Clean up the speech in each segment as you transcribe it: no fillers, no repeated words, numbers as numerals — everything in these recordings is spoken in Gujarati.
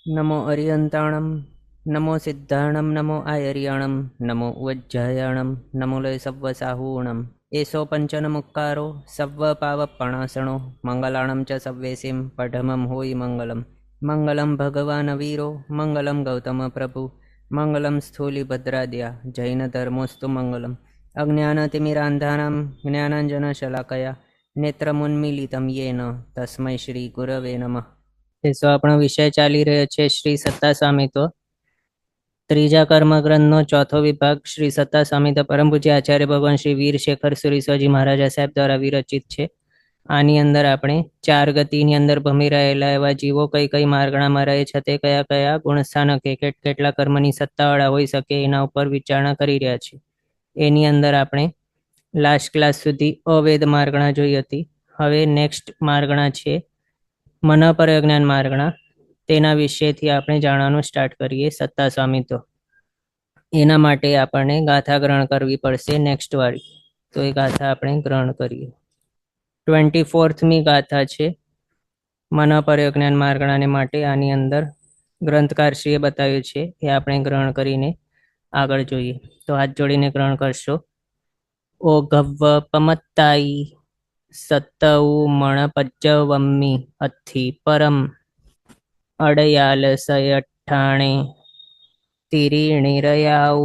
નમો અરિયંતાણમ, નમો સિદ્ધાણમ, નમો આયર્યાણમ, નમો ઉજ્જયાણમ, નમો લય સવ્વ સાહૂણમ. એસો પંચન મુક્કારો સવ્વ પાવપણાસણો મંગલાણમ ચ સવ્વેસીમ પઢમમ હોય મંગલમ. મંગલમ ભગવાન વીરો મંગલમ ગૌતમ પ્રભુ મંગલમ સ્થૂલિભદ્રાદ્યા જૈન ધર્મોસ્તુ મંગલમ. અજ્ઞાનતિમિરાંધાનાં જ્ઞાનાંજનશલાકયા નેત્રમુન્મીલિતમ યેન તસ્મૈ શ્રી ગુરવે નમઃ. આપણો વિષય ચાલી રહ્યો છે શ્રી સત્તા સામિતો, ત્રીજા કર્મગ્રંથનો ચોથો વિભાગ શ્રી સત્તા સામિતો પરમ પૂજ્ય આચાર્ય ભગવાન શ્રી વીર શેખર સુરીશ્વરજી મહારાજા સાહેબ દ્વારા વિરચિત છે. આની અંદર આપણે ચાર ગતિની અંદર ભમી રહેલા એવા જીવો કઈ કઈ માર્ગણામાં રહે છે, તે કયા કયા ગુણસ્થાનકે કેટલા કર્મની સત્તાવાળા હોઈ શકે એના ઉપર વિચારણા કરી રહ્યા છીએ. એની અંદર આપણે લાસ્ટ ક્લાસ સુધી અવેદ માર્ગણા જોઈ હતી. હવે નેક્સ્ટ માર્ગણા છે મન પરજ્ઞાન માર્ગણા. તેના વિશેથી આપણે જાણવાનું સ્ટાર્ટ કરીએ. સત્તા સ્વામિત્વ, એના માટે આપણને ગાથા ગ્રહણ કરવી પડશે નેક્સ્ટ વાળી. તો એ ગાથા આપણે ગ્રહણ કરીએ. 24મી ગાથા છે મન પરજ્ઞાન માર્ગણાને માટે. આની અંદર ગ્રંથકારશ્રીએ બતાવ્યું છે એ આપણે ગ્રહણ કરીને આગળ જોઈએ. તો હાથ જોડીને ગ્રહણ કરશો. ઓ ગવ્વ પમત્તાઈ સત્તઉ મણપજ્જવમ્મી અથિ પરમ અડયાલ સયઠ્ઠાણે તિરીણિરયાઉ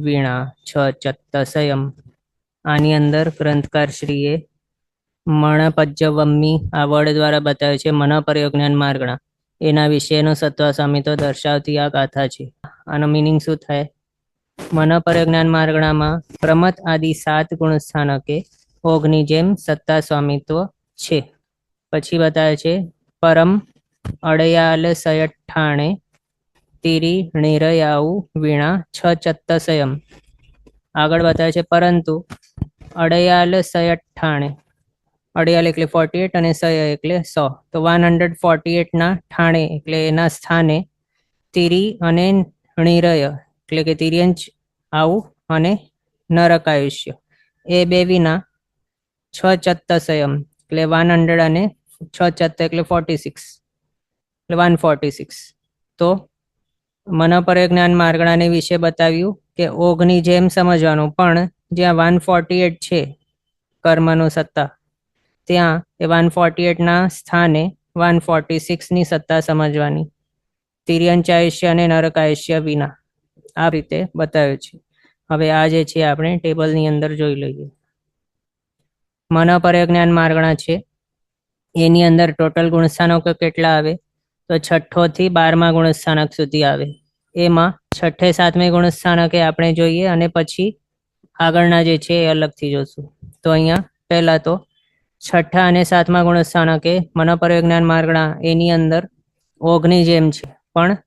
વીણા છ ચત્તસયમ. આની અંદર ગ્રંથકારશ્રીએ મણપજ્જવમ્મી આ વર્ડ દ્વારા બતાવ્યું છે મન પરજ્ઞાન માર્ગણા. એના વિશેનો સત્વા સામિતો દર્શાવતી આ ગાથા છે. આનો મિનિંગ શું થાય? મન પરજ્ઞાન માર્ગણામાં પ્રમત આદિ 7 ગુણસ્થાનકે ઓઘની જેમ સત્તા સ્વામિત્વ છે. પછી બતાવે છે પરમ અડયાલ સયઠ્ઠાણે તિરી નિરયાઉ વીણા છ ચત્તસયમ. આગળ બતાવે છે પરંતુ અડયાલ સયઠ્ઠાણે, અડયાલ એટલે 48 અને સય એટલે 100, તો 148 ના ઠાણે એટલે એના સ્થાને તિરી અને નિરય એટલે કે તિર્યંચ આવું અને નરકાયુષ્ય એ બે વિના છ ચત્તસયમ એટલે 100 અને 6 ચત્ત એટલે 46 એટલે 146. તો મન પરજ્ઞાન માર્ગણાને વિશે બતાવ્યું કે ઓઘની જેમ સમજવાનું, પણ જ્યાં 148 છે કર્મનો સત્તા, ત્યાં એ 148 ના સ્થાને 146 ની સત્તા સમજવાની, તિર્યંચાયુષ્ય અને નરકાયુષ્ય વિના. આ રીતે બતાવ્યું છે. હવે આ જે છે આપણે ટેબલની અંદર જોઈ લઈએ. મન પરજ્ઞાન માર્ગણા છે એની અંદર ટોટલ ગુણસ્થાનકો કેટલા આવે? તો 6 થી 12મા ગુણસ્થાનક સુધી આવે. એમાં 6 7મે ગુણસ્થાનકે આપણે જોઈએ અને પછી આગળના જે છે એ અલગથી જોશું. તો અહીંયા પહેલા તો 6 અને 7મા ગુણસ્થાનકે મન પરજ્ઞાન માર્ગણા એની અંદર ઓઘની જેમ છે, પણ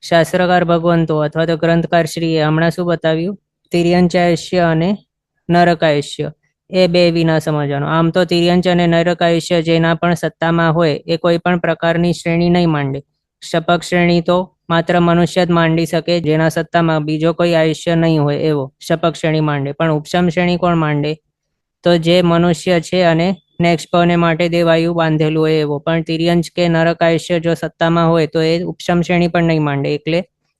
શાસ્ત્રકાર ભગવંતો અથવા તો ગ્રંથકાર શ્રીએ હમણાં શું બતાવ્યું? તિર્યંચાયુષ્ય અને નરકાયુષ્ય એ બે વિના સમજવાનું. આમ તો તિર્યંચ અને નરકાયુષ્ય જેના પણ સત્તામાં હોય એ કોઈ પણ પ્રકારની શ્રેણી નહીં માંડે. શપક શ્રેણી તો માત્ર મનુષ્ય જ માંડી શકે, જેના સત્તામાં બીજો કોઈ આયુષ્ય નહીં હોય એવો શપક શ્રેણી માંડે. પણ ઉપશમ શ્રેણી કોણ માંડે? તો જે મનુષ્ય છે અને નેક્સ્ટ પવને માટે દેવાયુ બાંધેલું હોય એવો. પણ તિર્યંચ કે નરકાયુષ્ય જો સત્તામાં હોય તો એ ઉપશમ શ્રેણી પણ નહીં માંડે. એટલે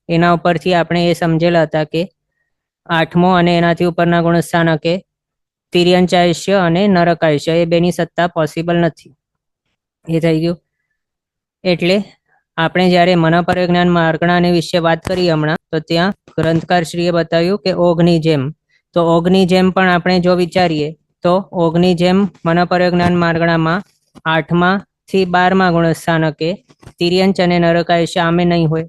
એના ઉપરથી આપણે એ સમજેલા હતા કે 8મો અને એનાથી ઉપરના ગુણસ્થાનકે તિર્યંચાયુષ્ય અને નરકાયુષ્ય એ બેની સત્તા પોસિબલ નથી. એ થઈ ગયું. એટલે આપણે જ્યારે મન પરજ્ઞાન માર્ગણાને વિશે વાત કરી હમણાં, તો ત્યાં ગ્રંથકારશ્રીએ બતાવ્યું કે ઓઘની જેમ. તો ઓઘની જેમ પણ આપણે જો વિચારીએ તો ઓઘની જેમ મન પરજ્ઞાન માર્ગણામાં 8મા થી 12મા ગુણસ્થાનકે તિર્યંચ અને નરકાયુષ્ય આમે નહીં હોય.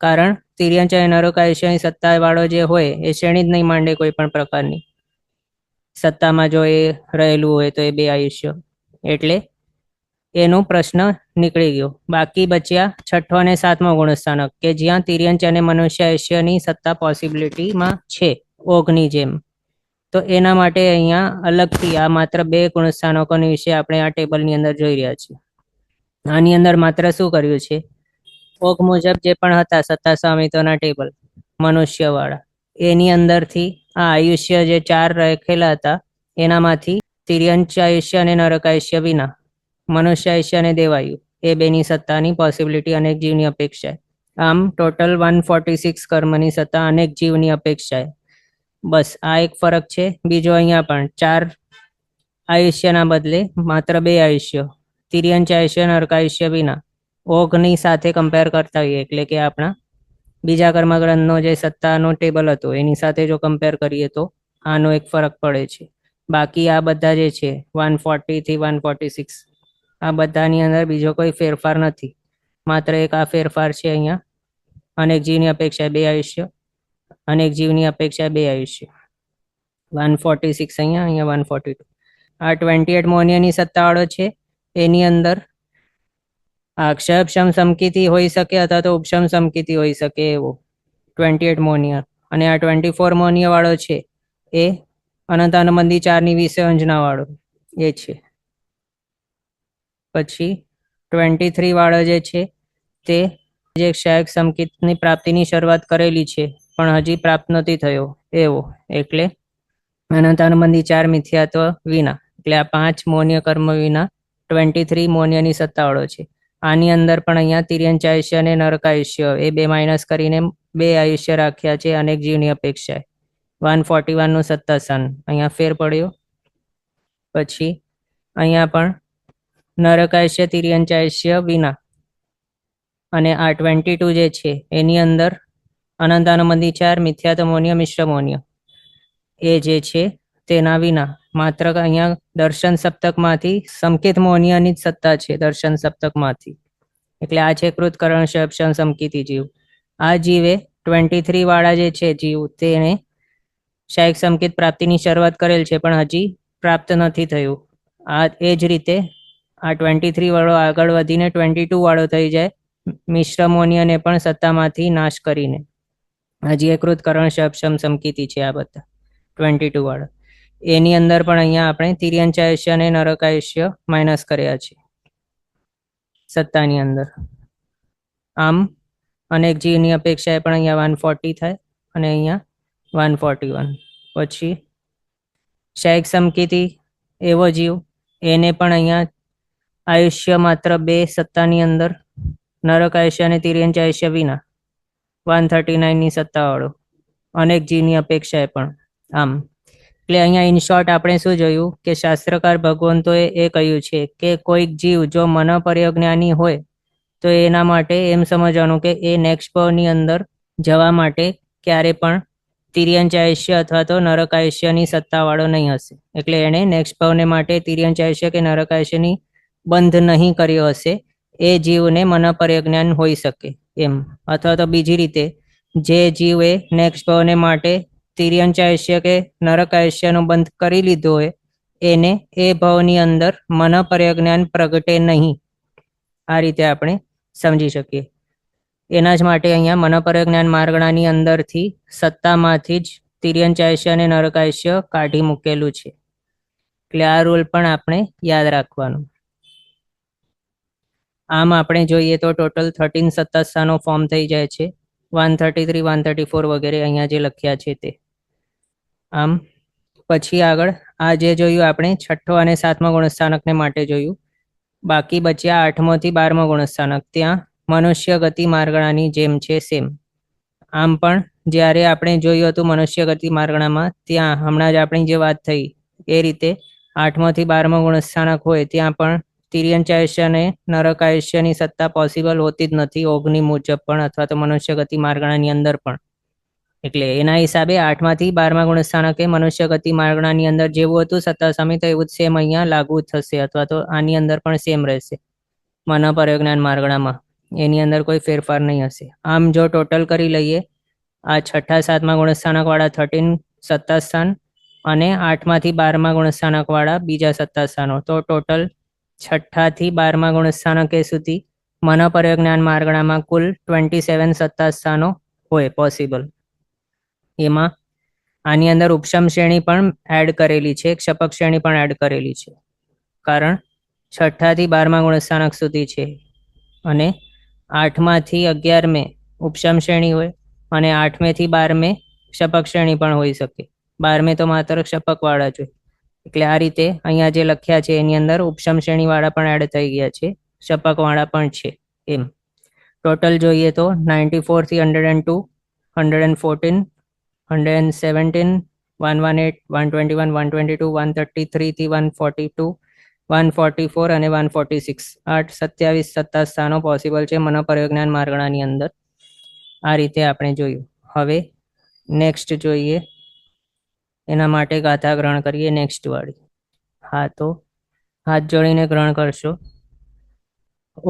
કારણ તિર્યંચ અને નરકાયુષ્યની સત્તા વાળો જે હોય એ શ્રેણી જ નહીં માંડે કોઈ પણ પ્રકારની સત્તામાં. જો એ રહેલું હોય તો એ બે આયુષ્ય, એટલે એનો પ્રશ્ન નીકળી ગયો. બાકી બચ્યા 6 અને 7મો ગુણસ્થાનક કે જ્યાં તિર્યંચ અને મનુષ્ય આયુષ્યની સત્તા પોસિબિલિટીમાં છે ઓઘની જેમ. તો એના માટે અહીંયા અલગથી આ માત્ર 2 ગુણસ્થાનકોની વિશે આપણે આ ટેબલની અંદર જોઈ રહ્યા છીએ. આની અંદર માત્ર શું કર્યું છે? ઓઘ મુજબ જે પણ હતા સત્તા સ્વામિત્વના ટેબલ મનુષ્ય વાળા, એની અંદરથી આ આયુષ્ય જે 4 રાખેલા હતા એનામાંથી તિર્યંચ આયુષ્ય અને નરકાયુષ્ય વિના મનુષ્ય આયુષ્ય અને દેવાયુ એ બેની સત્તાની પોસિબિલિટી અનેક જીવની અપેક્ષાએ. આમ ટોટલ 146 કર્મની સત્તા અનેક જીવની અપેક્ષાએ. બસ આ એક ફરક છે. બીજો અહીંયા પણ 4 આયુષ્યના બદલે માત્ર 2 આયુષ્ય, તિર્યંચ આયુષ્ય, નરકાયુષ્ય વિના ઓઘની સાથે કમ્પેર કરતા હોઈએ, એટલે કે આપણા બીજા કર્મગ્રંથનો જે સત્તાનો ટેબલ હતો એની સાથે જો કમ્પેર કરીએ તો આનો એક ફરક પડે છે. બાકી આ બધા જે છે 140 થી 146 આ બધાની અંદર બીજો કોઈ ફેરફાર નથી. માત્ર એક આ ફેરફાર છે અહીંયા, અનેક જીવની અપેક્ષાએ 2 આયુષ્ય, અનેક જીવની અપેક્ષાએ 2 આયુષ્ય. 146 અહીંયા 142. આ 28 મોનિયની સત્તાવાળો છે. એની અંદર આ ક્ષયક્ષમ સમકીતિ હોઈ શકે અથવા તો ઉપશમ સમકીતિ હોઈ શકે એવો 28 મોનિય. અને આ 24 મોનિય વાળો છે એ અનંતાનુબંધી 4ની વિષય અંજના વાળો એ છે. પછી 23 વાળો જે છે તે જે ક્ષયક સમકીતની પ્રાપ્તિની શરૂઆત કરેલી છે પણ હજી પ્રાપ્ત નથી થયો એવો, એટલે અનંતાનુબંધી 4 મિથ્યાત્વ વિના, એટલે આ 5 મોનિય કર્મ વિના 23 મોનિયની સત્તાવાળો છે. આની અંદર પણ અહીંયા તિર્યંચ આયુષ્ય અને નરકાયુષ્ય એ 2 માઇનસ કરીને 2 આયુષ્ય રાખ્યા છે અનેક જીવની અપેક્ષાએ. 141 નું સત્તા સ્થાન અહીંયા ફેર પડ્યો. પછી અહીંયા પણ નરકાયુષ્ય, તિર્યંચ આયુષ્ય વિના, અને આ 22 જે છે એની અંદર અનંતાનુબંધી 4 મિથ્યાત્વ મોનિય, મિશ્ર મોનિય એ જે છે તેના વિના માત્ર અહીંયા દર્શન સપ્તકમાંથી સંકેત મોનિયની જ સત્તા છે. દર્શન સપ્તકમાંથી, એટલે આ છે કૃતકરણ ક્ષયક્ષમ સમકીતિ જીવ. આ જીવે 23 વાળા જે છે જીવ તેને ક્ષયક સમકીત પ્રાપ્તિની શરૂઆત કરેલ છે પણ હજી પ્રાપ્ત નથી થયું. આ એ જ રીતે આ 23 વાળો આગળ વધીને 22 વાળો થઈ જાય, મિશ્ર મોનિયને પણ સત્તામાંથી નાશ કરીને. હજી એ કૃતકરણ ક્ષયક્ષમ સમકીતિ છે આ બધા 22 વાળા. એની અંદર પણ અહીંયા આપણે તિર્યંચ આયુષ્ય અને નરકાયુષ્ય માઇનસ કર્યા છે સત્તાની અંદર. આમ અનેક જીવની અપેક્ષાએ પણ અહીંયા 140 થાય અને અહીંયા 141. પછી ક્ષયક સમકીતિ એવો જીવ એને પણ અહીંયા આયુષ્ય માત્ર 2 સત્તાની અંદર, નરકાયુષ્ય અને તિર્યંચ આયુષ્ય વિના 139 ની સત્તાવાળો, અનેક જીવની અપેક્ષાએ પણ. આમ એટલે અહીંયા ઇન શોર્ટ આપણે શું જોયું કે શાસ્ત્રકાર ભગવંતોએ એ કહ્યું છે કે કોઈક જીવ જો મનોપર્યજ્ઞાની હોય તો એના માટે એમ સમજવાનું કે એ નેક્સ્ટ ભાવની અંદર જવા માટે ક્યારે પણ તિર્યંચ આયુષ્ય અથવા તો નરકાયુષ્યની સત્તાવાળો નહીં હશે. એટલે એણે નેક્સ્ટ ભાવને માટે તિર્યંચ આયુષ્ય કે નરકાયુષ્યની બંધ નહીં કર્યો હશે. એ જીવને મનોપર્યજ્ઞાન હોઈ શકે એમ. અથવા તો બીજી રીતે જે જીવે નેક્સ્ટ ભાવને માટે તિર્યંચ આયુષ્ય કે નરકાયુષ્યનો બંધ કરી લીધો હોય એને એ ભાવની અંદર મનોપર્યજ્ઞાન પ્રગટે નહીં. આ રીતે આપણે સમજી શકીએ. એના જ માટે અહીંયા મનોપર્યજ્ઞાન માર્ગણાની અંદરથી સત્તામાંથી જ તિર્યંચ આયુષ્ય અને નરકાયુષ્ય કાઢી મૂકેલું છે. એટલે આ રૂલ પણ આપણે યાદ રાખવાનું. આમ આપણે જોઈએ તો ટોટલ 13 સત્તા સ્થાનો ફોર્મ થઈ જાય છે. 133, 134 વગેરે અહીંયા જે લખ્યા છે તે. આમ પછી આગળ આ જે જોયું આપણે છઠ્ઠો અને 7મો ગુણસ્થાનકને માટે જોયું. બાકી બચ્યા 8મો થી 12મો ગુણસ્થાનક. ત્યાં મનુષ્ય ગતિ માર્ગણાની જેમ છે સેમ. આમ પણ જ્યારે આપણે જોયું હતું મનુષ્ય ગતિ માર્ગણામાં, ત્યાં હમણાં જ આપણી જે વાત થઈ એ રીતે 8મો થી 12મો ગુણસ્થાનક હોય ત્યાં પણ તિર્યંચ આયુષ્ય અને નરકાયુષ્યની સત્તા પોસિબલ હોતી જ નથી ઓગની મુજબ પણ, અથવા તો મનુષ્ય ગતિ માર્ગણાની અંદર પણ. એટલે એના હિસાબે 8માંથી 12મા ગુણસ્થાનકે મનુષ્ય ગતિ માર્ગણાની અંદર જેવું હતું સત્તા સમિત એવું જ સેમ અહીંયા લાગુ થશે, અથવા તો આની અંદર પણ સેમ રહેશે. મનોપર્યજ્ઞાન માર્ગણામાં એની અંદર કોઈ ફેરફાર નહીં હશે. આમ જો ટોટલ કરી લઈએ આ છઠ્ઠા 7મા ગુણસ્થાનક વાળા 13 સત્તા સ્થાન અને 8માંથી 12મા ગુણસ્થાનક વાળા બીજા સત્તા સ્થાનો, તો ટોટલ છઠ્ઠા થી 12મા ગુણસ્થાનકે સુધી મનોપર્યજ્ઞાન માર્ગણામાં કુલ 27 સત્તા સ્થાનો હોય પોસિબલ. એમાં આની અંદર ઉપશમ શ્રેણી પણ એડ કરેલી છે, ક્ષપક શ્રેણી પણ એડ કરેલી છે, કારણ છઠ્ઠા થી 12મા ગુણસ્થાનક સુધી છે અને 8માંથી 11મે ઉપશમ શ્રેણી હોય અને 8મે થી 12મે ક્ષપક શ્રેણી પણ હોઈ શકે. 12મે તો માત્ર ક્ષપક વાળા જ હોય. એટલે આ રીતે અહીંયા જે લખ્યા છે એની અંદર ઉપશમ શ્રેણી વાળા પણ એડ થઈ ગયા છે. શપકવાળા પણ છે એમ. ટોટલ જોઈએ તો 94 થી 102, 114, 117, 118, 121, 122, 133 થી 142, 144 અને 146 આ 27 સત્તા સ્થાનો પોસિબલ છે મનોપરયોજ્ઞાન માર્ગણાની અંદર. આ રીતે આપણે જોયું. હવે નેક્સ્ટ જોઈએ, એના માટે ગાથા ગ્રહણ કરીએ નેક્સ્ટ વાળી. હા, તો હાથ જોડીને ગ્રહણ કરશો.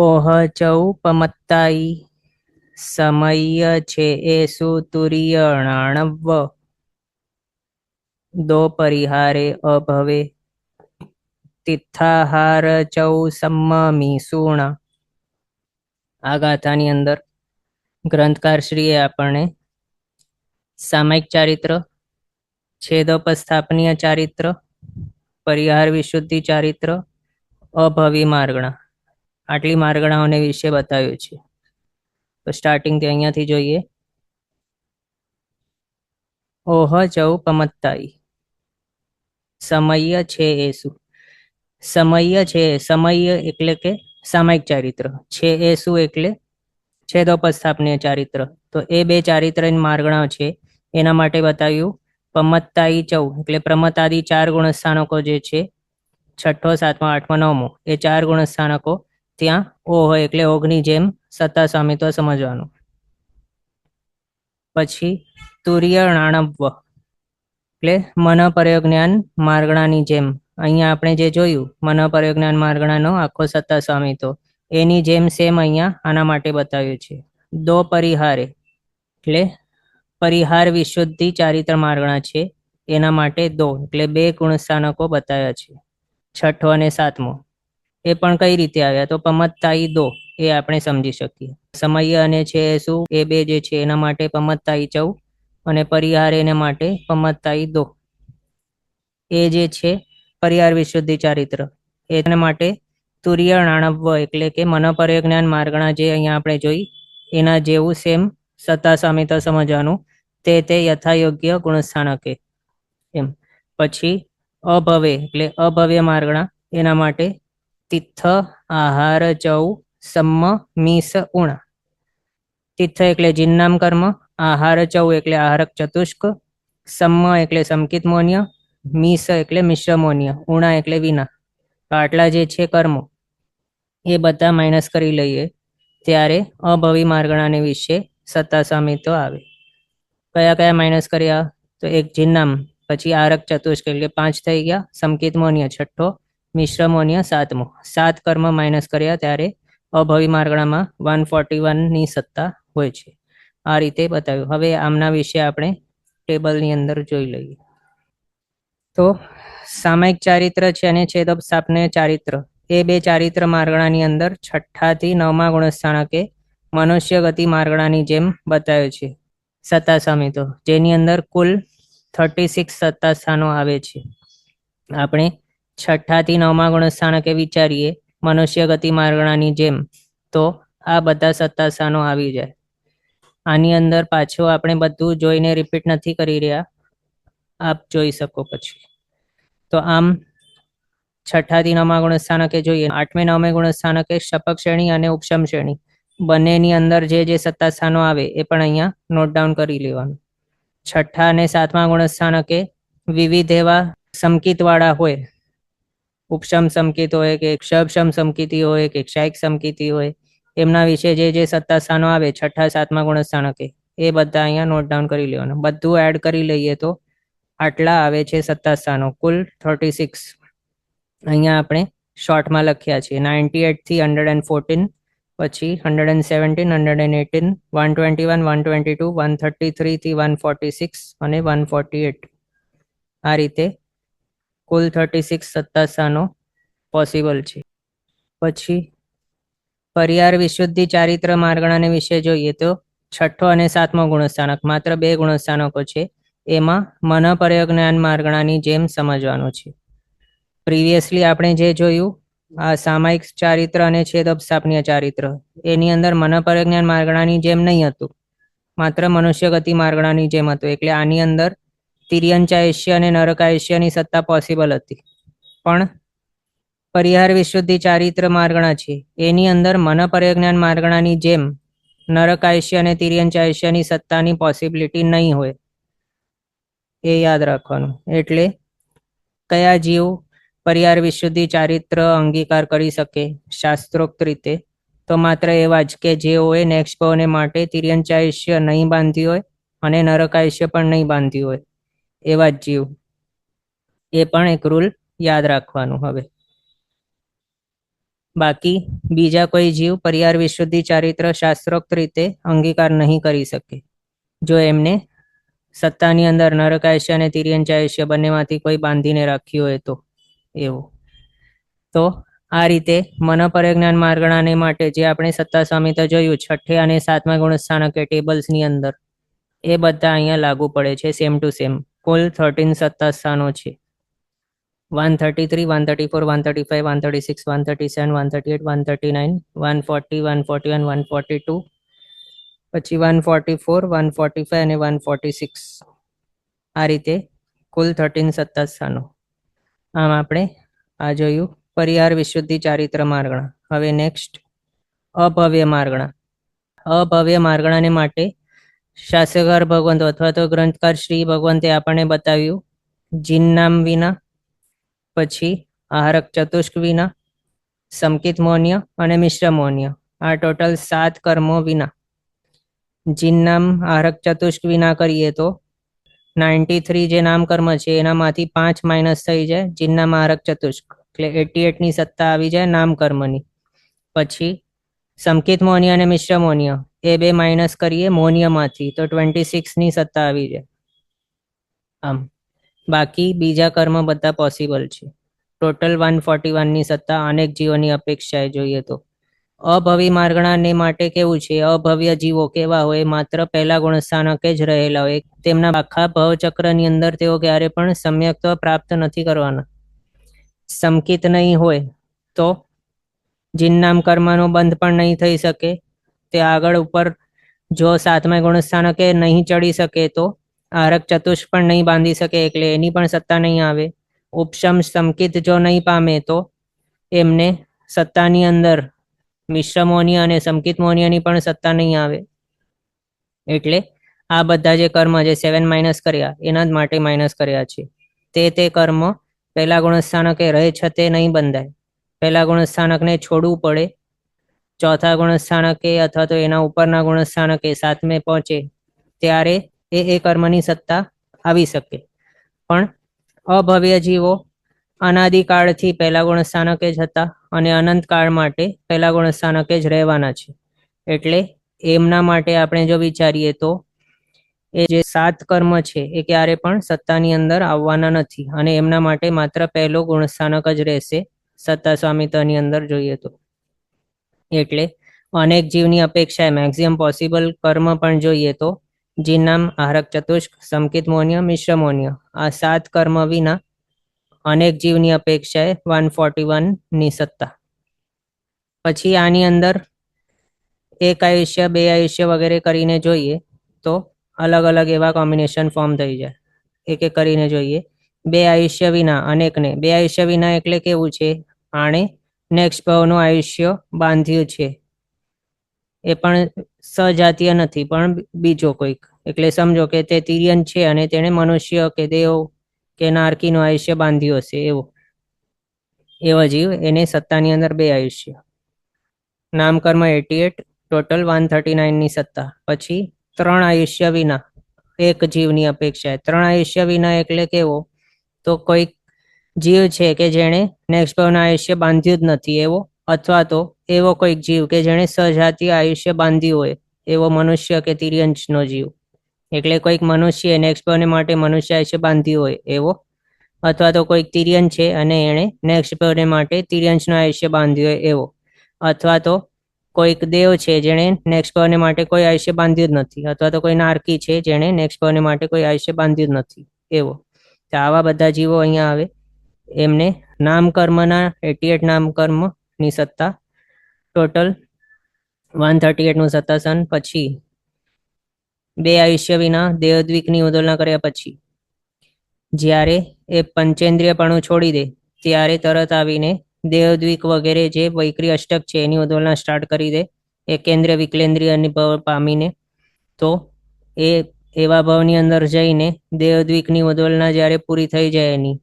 ઓહ ચૌ પમત્તાઈ સમય છે એસુ તુર્યણાણવ દો પરિહારે અભવે તિથાહાર ચૌ સમ્મી સુણા. આ ગાથાની અંદર ગ્રંથકારશ્રીએ આપણને સામયિક ચારિત્ર, છેદોપસ્થાપનીય ચારિત્ર, પરિહાર વિશુદ્ધિ ચારિત્ર, અભવી માર્ગણા આટલી માર્ગણાઓને વિશે બતાવ્યું છે. તો સ્ટાર્ટિંગથી અહીંયાથી જોઈએ. ઓહ ચૌ પમત્તાઈ સમય છે એસુ. સમય છે, સમય એટલે કે સામયિક ચારિત્ર, છે એ શું એટલે છેદોપસ્થાપનીય ચારિત્ર. તો એ બે ચારિત્રની માર્ગણા છે એના માટે બતાવ્યું. પમત્તાઈ ચૌ એટલે પ્રમતાદી 4 ગુણસ્થાનકો જે છે, છઠ્ઠો, સાતમો, આઠમો, નવમો, એ 4 ગુણસ્થાનકો ત્યાં ઓહ એટલે ઓઘની જેમ સત્તા સ્વામિત્વ સમજવાનું. પછી તુર્ય નાણવ્વ એટલે મનોપરયોજ્ઞાન માર્ગણાની જેમ. અહીંયા આપણે જે જોયું મનોપરયોજ્ઞાન માર્ગણાનો આખો સત્તા સ્વામિત્વ, એની જેમ સેમ અહીંયા આના માટે બતાવ્યું છે. દો પરિહારે એટલે પરિહાર વિશુદ્ધિ ચારિત્ર માર્ગણા છે, એના માટે દો એટલે 2 ગુણસ્થાનકો બતાવ્યા છે, છઠ્ઠો અને સાતમો. એ પણ કઈ રીતે આવ્યા? તો પમત્તાઈ દો એ આપણે સમજી શકીએ. સમય અને છે શું એ બે જે છે એના માટે પમત્તાઈ ચૌ અને પરિહાર એને માટે પમત્તાઈ દો. એ જે છે પરિહાર વિશુદ્ધિ ચારિત્ર, એના માટે તુર્ય નાણવ્વ એટલે કે મનોપરયોજ્ઞાન માર્ગણા જે અહીંયા આપણે જોઈ એના જેવું સેમ સત્તા સ્વામિત્વ સમજવાનું, તે યથાયોગ્ય ગુણસ્થાનકે એમ. પછી અભવે એટલે અભવ્ય માર્ગણા, એના માટે તિથ્થ આહાર ચૌ સમ્મ મીસ ઉણા. તિથ્થ એટલે જિન્નામ કર્મ, આહાર ચૌ એટલે આહારક ચતુષ્ક, સમ્મ એટલે સમકિત મૌન્ય, મીસ એટલે મિશ્ર મૌન્ય, ઉણા એટલે વિના. આટલા જે છે કર્મો એ બધા માઇનસ કરી લઈએ ત્યારે અભવી માર્ગણાને વિશે સત્તા સ્વામિત્વ આવે. કયા કયા માઇનસ કર્યા? તો એક જિન્નામ, પછી આરક ચતુષ્ક એટલે 5 થઈ ગયા, સમકિત મૌન્ય છઠ્ઠો, મિશ્ર મૌન્ય સાતમો. 7 કર્મ માઇનસ કર્યા ત્યારે અભવી માર્ગણામાં 141ની સત્તા હોય છે. આ રીતે બતાવ્યું. હવે આમના વિશે આપણે ટેબલની અંદર જોઈ લઈએ. તો સામયિક ચારિત્ર છે અને છેદોપસ્થાપનીય ચારિત્ર, એ બે ચારિત્ર માર્ગણાની અંદર છઠ્ઠાથી 9મા ગુણસ્થાનકે મનુષ્ય ગતિ માર્ગણાની જેમ બતાવ્યો છે સત્તા સ્વામિત્વ, જેની અંદર કુલ 36 સત્તા સ્થાનો આવે છે. આપણે છઠ્ઠાથી 9મા ગુણસ્થાનકે વિચારીએ મનુષ્ય ગતિ માર્ગણાની જેમ, તો આ બધા સત્તા સ્થાનો આવી જાય. આની અંદર પાછું આપણે બધું જોઈને રિપીટ નથી કરી રહ્યા, આપ જોઈ શકો પછી. તો આમ છઠ્ઠાથી 9મા ગુણસ્થાનકે જોઈએ, 8મે 9મે ગુણસ્થાનકે શપક શ્રેણી અને ઉપશમ શ્રેણી બંનેની અંદર જે સત્તા સ્થાનો આવે એ પણ અહીંયા નોટ ડાઉન કરી લેવાનું. છઠ્ઠા અને 7મા ગુણસ્થાનકે વિવિધ એવા સમકિત વાળા હોય, ઉપશમ સમકિત હોય કે ક્ષપશમ સમકિતિ હોય કે ક્ષાયિક સમકિતિ હોય, એમના વિશે જે સત્તા સ્થાનો આવે છઠ્ઠા 7મા ગુણસ્થાનકે એ બધા અહીંયા નોટ ડાઉન કરી લેવાનું. બધું એડ કરી લઈએ તો આટલા આવે છે સત્તા સ્થાનો, કુલ 36. અહીંયા આપણે શોર્ટમાં લખ્યા છે 98 થી 114, પછી 117, 118, 121, 122, 133 થી 146 અને 148. આ રીતે કુલ 36 સત્તા સ્થાનો પોસિબલ છે. પછી પરિહાર વિશુદ્ધિ ચારિત્ર માર્ગણાને વિશે જોઈએ તો છઠ્ઠો અને 7મો ગુણસ્થાનક માત્ર 2 ગુણસ્થાનકો છે, એમાં મનોપરયોજ્ઞાન માર્ગણાની જેમ સમજવાનું છે. પ્રિવિયસલી આપણે જે જોયું આ સામયિક ચારિત્ર અને છેદોપસ્થાપનીય ચારિત્ર, એની અંદર મનોપરયોજ્ઞાન માર્ગણાની જેમ નહીં હતું, માત્ર મનુષ્ય ગતિ માર્ગણાની જેમ હતું. એટલે આની અંદર તિર્યંચાયુષ્ય અને નરકાયુષ્યની સત્તા પોસિબલ હતી, પણ પરિહાર વિશુદ્ધિ ચારિત્ર માર્ગણા છે. એની અંદર મન પરજ્ઞાન માર્ગણાની જેમ નરકાયુષ્ય અને તિર્યંચાયુષ્યની સત્તાની પોસિબિલિટી નહીં હોય, એ યાદ રાખવાનું. એટલે કયા જીવ પરિહાર વિશુદ્ધિ ચારિત્ર અંગીકાર કરી શકે શાસ્ત્રોક્ત રીતે? તો માત્ર એવા જ કે જેઓએ નેક્સ્ટ ભાવને માટે તિર્યંચાયુષ્ય નહીં બાંધ્યું હોય અને નરકાયુષ્ય પણ નહીં બાંધ્યું હોય, એવા જ જીવ. એ પણ એક રૂલ યાદ રાખવાનું. હવે બાકી બીજા કોઈ જીવ પરિહાર વિશુદ્ધિ ચારિત્ર શાસ્ત્રોક્ત રીતે અંગીકાર નહીં કરી શકે જો એમને સત્તાની અંદર નરકાયુષ્ય અને તિર્યંચાયુષ્ય બંનેમાંથી કોઈ બાંધીને રાખ્યું હોય તો. એવું તો આ રીતે મન પરજ્ઞાન માર્ગણાને માટે જે આપણે સત્તા સ્વામિત્વ જોયું 6ઠ્ઠે અને 7મા ગુણસ્થાનકે ટેબલ્સની અંદર, એ બધા અહીંયા લાગુ પડે છે સેમ ટુ સેમ. કુલ 13 સત્તા સ્થાનો છે. 133, 134, 135, 136, 137, 138, 139, 140, 141, 142, પછી 144, 145 અને 146. આ રીતે કુલ 13 સત્તા સ્થાનો. આમ આપણે આ જોયું પરિહાર વિશુદ્ધિ ચારિત્ર માર્ગણા. હવે નેક્સ્ટ અભવ્ય માર્ગણા. અભવ્ય માર્ગણાને માટે શાસ્ત્રકાર ભગવંતો અથવા તો ગ્રંથકાર શ્રી ભગવંતે આપણને બતાવ્યું જીન નામ વિના, પછી આહારક ચતુષ્ક વિના, સમકિત મૌન્ય અને મિશ્ર મૌન્ય. આ ટોટલ 7 કર્મો વિના. જીન નામ આહારક ચતુષ્ક વિના કરીએ તો 93 જે નામ કર્મ છે એનામાંથી 5 માઇનસ થઈ જાય જીન નામ આહારક ચતુષ્ક, એટલે 88ની સત્તા આવી જાય નામ કર્મની. પછી સમકિત મૌન્ય અને મિશ્ર મૌન્ય એ બે માઇનસ કરીએ મૌન્યમાંથી તો 26ની સત્તા આવી જાય. આમ બાકી બીજા કર્મ બધા પોસિબલ છે. ટોટલ 141ની સત્તા અનેક જીવોની અપેક્ષાએ જોઈએ તો. અભવી માર્ગણાને માટે કેવું છે, અભવ્ય જીવો કેવા હોય, માત્ર પહેલા ગુણસ્થાનકે જ રહેલા હોય. તેમના આખા ભવચક્રની અંદર તેઓ ક્યારે પણ સમ્યક્ત્વ પ્રાપ્ત નથી કરવાના. સમકિત નહીં હોય તો જીનનામ કર્મનો બંધ પણ નહીં થઈ શકે. તે આગળ ઉપર જો 7મા ગુણસ્થાનકે નહીં ચડી શકે તો આહારક ચતુષ્ક પણ નહીં બાંધી શકે, એટલે એની પણ સત્તા નહીં આવે. ઉપશમ સમકિત જો નહીં પામે તો એમને સત્તાની અંદર મિશ્ર મૌન્ય અને સમકિત મૌન્યની પણ સત્તા નહીં આવે. એટલે આ બધા જે કર્મ જે 7 માઇનસ કર્યા એના જ માટે માઇનસ કર્યા છે. તે કર્મ પહેલા ગુણસ્થાનકે રહે છતે નહીં બંધાય. પહેલા ગુણસ્થાનકને છોડવું પડે. ચોથા ગુણસ્થાનકે અથવા તો એના ઉપરના ગુણસ્થાનકે 7મે પહોંચે ત્યારે એ કર્મની સત્તા આવી શકે. પણ અભવ્ય જીવો અનાદિકાળથી પહેલા ગુણસ્થાનકે જ હતા અને અનંતકાળ માટે પહેલા ગુણસ્થાનકે જ રહેવાના છે. એટલે એમના માટે આપણે જો વિચારીએ તો એ જે 7 કર્મ છે એ ક્યારે પણ સત્તાની અંદર આવવાના નથી અને એમના માટે માત્ર પહેલો ગુણસ્થાનક જ રહેશે સત્તા સ્વામિત્વની અંદર જોઈએ તો. એટલે અનેક જીવની અપેક્ષાએ મેક્સિમમ પોસિબલ કર્મ પણ જોઈએ તો જીન નામ આહારક ચતુષ્ક સમકિત મૌન્ય મિશ્ર મૌન્ય આ 7 કર્મ વિના અનેક જીવની અપેક્ષાએ 141ની સત્તા. પછી આની અંદર 1 આયુષ્ય 2 આયુષ્ય વગેરે કરીને જોઈએ તો અલગ અલગ એવા કોમ્બિનેશન ફોર્મ થઈ જાય. એક એક કરીને જોઈએ. 2 આયુષ્ય વિના અનેકને. 2 આયુષ્ય વિના એટલે કેવું છે, આણે નેક્સ્ટ ભાવનું આયુષ્ય બાંધ્યું છે, એ પણ સજાતીય નથી પણ બીજો કોઈક. એટલે સમજો કે તે તિર્યન છે અને તેણે મનુષ્ય કે દેવ કે નારકીનું આયુષ્ય બાંધ્યું હશે. એવો જીવ, એને સત્તાની અંદર 2 આયુષ્ય. નામકર્મ 88, ટોટલ 139ની સત્તા. પછી 3 આયુષ્ય વિના એક જીવની અપેક્ષા. 3 આયુષ્ય વિના એટલે કેવો, તો કોઈક જીવ છે કે જેણે નેક્સ્ટ ભાવના આયુષ્ય બાંધ્યું જ નથી એવો, અથવા તો એવો કોઈક જીવ કે જેણે સજાતીય આયુષ્ય બાંધ્યું હોય, એવો મનુષ્ય કે તિર્યંશનો જીવ. એટલે કોઈક મનુષ્ય નેક્સ્ટ ભાવને માટે મનુષ્ય આયુષ્ય બાંધ્યું હોય એવો, અથવા તો કોઈક તિર્યન છે અને એણે નેક્સ્ટ ભાવને માટે તિર્યંશનું આયુષ્ય બાંધ્યું હોય એવો, અથવા તો કોઈક દેવ છે જેણે નેક્સ્ટ ભાવને માટે કોઈ આયુષ્ય બાંધ્યું જ નથી, અથવા તો કોઈ નારકી છે જેણે નેક્સ્ટ ભાવને માટે કોઈ આયુષ્ય બાંધ્યું જ નથી એવો. તો આવા બધા જીવો અહીંયા આવે. એમને નામકર્મના 88 નામકર્મની સત્તા, ટોટલ 138નું સત્તાસન. પછી 2 આયુષ્ય વિના દેવદ્વિકની ઉદોલના કર્યા પછી જ્યારે એ પંચેન્દ્રિયપણું છોડી દે ત્યારે તરત આવીને દેવદ્વિક વગેરે જે વૈક્રી અષ્ટક છે એની ઉદ્વલના સ્ટાર્ટ કરી દે એકેન્દ્રિય વિકલેન્દ્રિય ભાવ પામીને, તો એ એવા ભાવની અંદર જઈને દેવદ્વિકની ઉદ્વલના જ્યારે પૂરી થઈ જાય એની,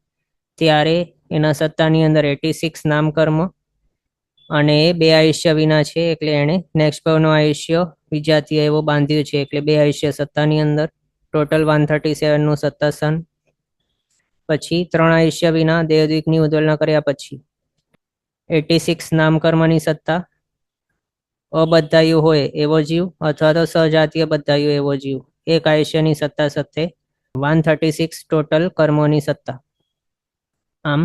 ત્યારે એના સત્તાની અંદર 86 નામકર્મ અને એ 2 આયુષ્ય વિના છે, એટલે એને નેક્સ્ટ ભાવનું આયુષ્ય વિજાતીય એવો બાંધ્યું છે, એટલે 2 આયુષ્ય સત્તાની અંદર ટોટલ 137 નું સત્તા સ્થાન. પછી 3 આયુષ્ય વિના દેવદ્વિકની ઉદ્વલના કર્યા પછી 86 નામકર્મની સત્તા, અબદ્ધાયુ હોય એવો જીવ અથવા તો સજાતીય બદ્ધાયુ એવો જીવ, 1 આયુષ્યની સત્તા સાથે 136 ટોટલ કર્મોની સત્તા. આમ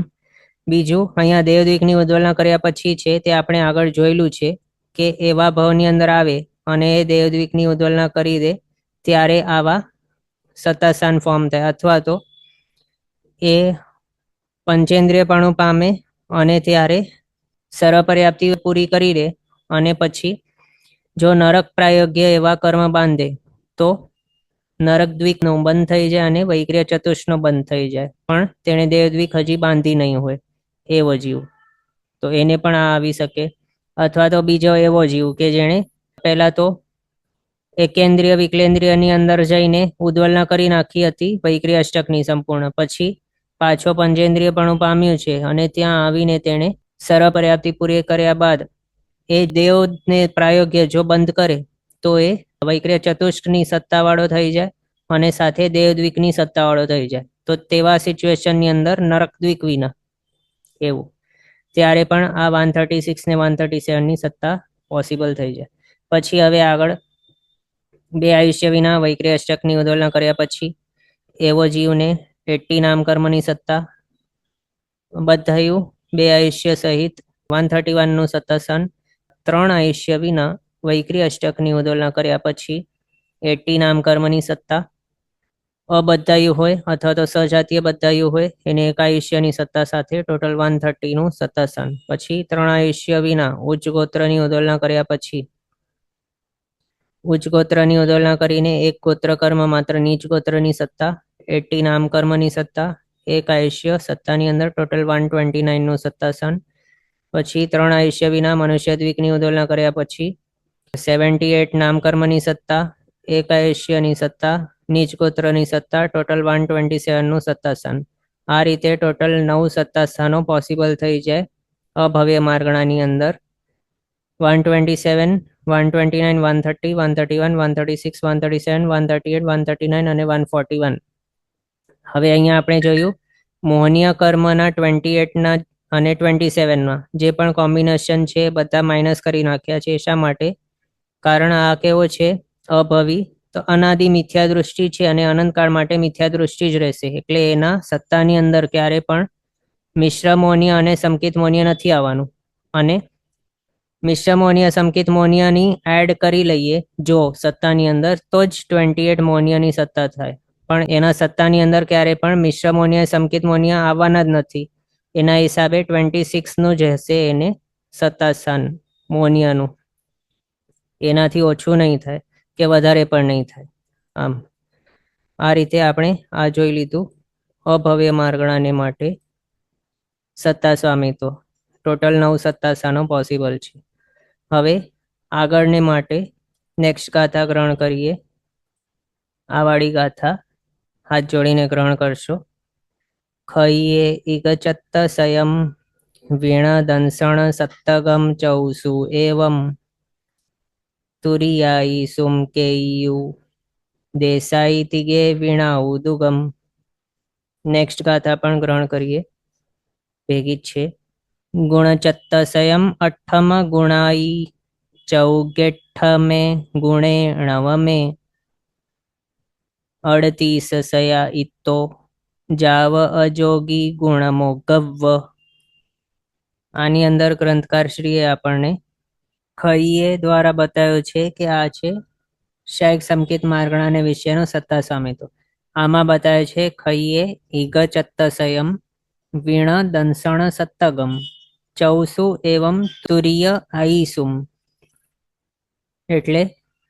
બીજું અહીંયા દેવદ્વિકની ઉદ્વલના કર્યા પછી છે તે આપણે આગળ જોયેલું છે કે એવા ભાવની અંદર આવે અને એ દેવદ્વિકની ઉદ્વલના કરી દે ત્યારે આવા સત્તાસ્થાન ફોર્મ થાય, અથવા તો એ પંચેન્દ્રિયપણું પામે અને ત્યારે સર્વપર્યાપ્તિ પૂરી કરી દે અને પછી જો નરક પ્રાયોગ્ય એવા કર્મ બાંધે તો નરક દ્વિકનો બંધ થઈ જાય અને વૈક્રિય ચતુષ્નો બંધ થઈ જાય, પણ તેણે દેવદ્વિક હજી બાંધી નહીં હોય એવો જીવ, તો એને પણ આ આવી શકે. અથવા તો બીજો એવો જીવ કે જેણે પહેલા તો એકેન્દ્રિય વિકલેન્દ્રિયની અંદર જઈને ઉદ્વલના કરી નાખી હતી વૈક્રિય અષ્ટકની સંપૂર્ણ, પછી પાછો પંચેન્દ્રિયપણું પામ્યું છે અને ત્યાં આવીને તેણે સર્વપર્યાપ્તિ પૂરી કર્યા બાદ એ દેવને પ્રાયોગ્ય જો બંધ કરે તો એ વૈક્રિય ચતુષ્ટની સત્તાવાળો થઈ જાય અને સાથે દેવદ્વિકની સત્તાવાળો થઈ જાય, તો તેવા સિચ્યુએશનની અંદર નરકદ્વિક વિના એવું, ત્યારે પણ આ 136 ને 137 ની સત્તા પોસિબલ થઈ જાય. પછી હવે આગળ 2 આયુષ્ય વિના વૈક્રિય અષ્ટકની ઉદ્વલના કર્યા પછી એવો જીવને 80 નામકર્મની સત્તા, બદ્ધાયુ 2 આયુષ્ય સહિત 131 નું સત્તાસ્થાન, 3 આયુષ્ય વિના વૈક્રિય અષ્ટકની ઉદ્વલના કર્યા પછી 80 નામકર્મની સત્તા, અબદ્ધાયુ હોય અથવા તો સજાતીય બદ્ધાયુ હોય એને 1 આયુષ્યની સત્તા સાથે ટોટલ 130 નું સત્તાસ્થાન. પછી 3 આયુષ્ય વિના ઉચ્ચ ગોત્રની ઉદ્વલના કર્યા પછી ઉચ્ચ ગોત્રની ઉદ્વલના કરીને 1 ગોત્ર કર્મ માત્ર નીચ ગોત્રની સત્તા, 80 નામકર્મની સત્તા, 1 આયુષ્ય સત્તાની અંદર ટોટલ 129 નું સત્તાસ્થાન. પછી 3 આયુષ્ય વિના મનુષ્ય દ્વિકની ઉદ્વલના કર્યા પછી 78 નામકર્મની સત્તા, 1 આયુષ્યની સત્તા, નીચ ગોત્રની સત્તા, ટોટલ 127 નું સત્તાસ્થાન. આ રીતે ટોટલ 9 સત્તાસ્થાનો પોસિબલ થઈ જાય અભવ્ય માર્ગણાની અંદર. 127, 129, 130, 131, 136, 137, 138, 139 અને 141. હવે અહીંયા આપણે જોયું મોહનીય કર્મના 28ના અને 27માં જે પણ કોમ્બિનેશન છે બધા માઇનસ કરી નાખ્યા છે. શા માટે? કારણ આ કેવો છે અભવી, તો અનાદિ મિથ્યા દૃષ્ટિ છે અને અનંતકાળ માટે મિથ્યા દૃષ્ટિ જ રહેશે, એટલે એના સત્તાની અંદર ક્યારે પણ મિશ્ર મોનીય અને સંકિત મોનીય નથી આવવાનું. અને મિશ્ર મોનીય સંકિત મોનીયની એડ કરી લઈએ જો સત્તાની અંદર તો જ 28 મોનીયની સત્તા થાય, પણ એના સત્તાની અંદર ક્યારે પણ મિશ્ર મોનીય સંકિત મોનીય આવવાના જ નથી. એના હિસાબે 26 નું જ હશે એને સત્તાસ્થાન મોનીયનું, એનાથી ઓછું નહીં થાય કે વધારે પણ નહીં થાય. આમ આ રીતે આપણે આ જોઈ લીધું અભવ્ય માર્ગણાને માટે સત્તા સ્વામિત્વ. ટોટલ 9 સત્તાસ્થાનો પોસિબલ છે. હવે આગળને માટે નેક્સ્ટ ગાથા ગ્રહણ કરીએ. આ વાળી ગાથા હાથ જોડીને ગ્રહણ કરશો. ખૈયે ઇગચત્ત સયમ વીણ દંસણ સત્તગમ ચૌસુ એવમ તુરિયાઈ સુમકેયુ દેસાઈ તિગે વીણાઉ દુગમ. નેક્સ્ટ ગાથા પણ ગ્રહણ કરીએ, ભેગી જ છે. ગુણચત્તસયમ અઠ્ઠમ ગુણાઈ ચૌગેઠ્ઠમે ગુણે ણવમે 38 સયા ઇત્તો જાવ અજોગી ગુણમોગવ્વ. આની અંદર ગ્રંથકારશ્રીએ આપણને ખૈયે દ્વારા બતાવ્યો છે કે આ છે શાયક સંકેત માર્ગણાને વિશેનો સત્તા સ્વામિત્વ. આમાં બતાવે છે ખૈયે ઇગચત્તસયમ વીણ દંસણ સત્તગમ ચૌસુ એવમ તુર્ય આઈસુમ. એટલે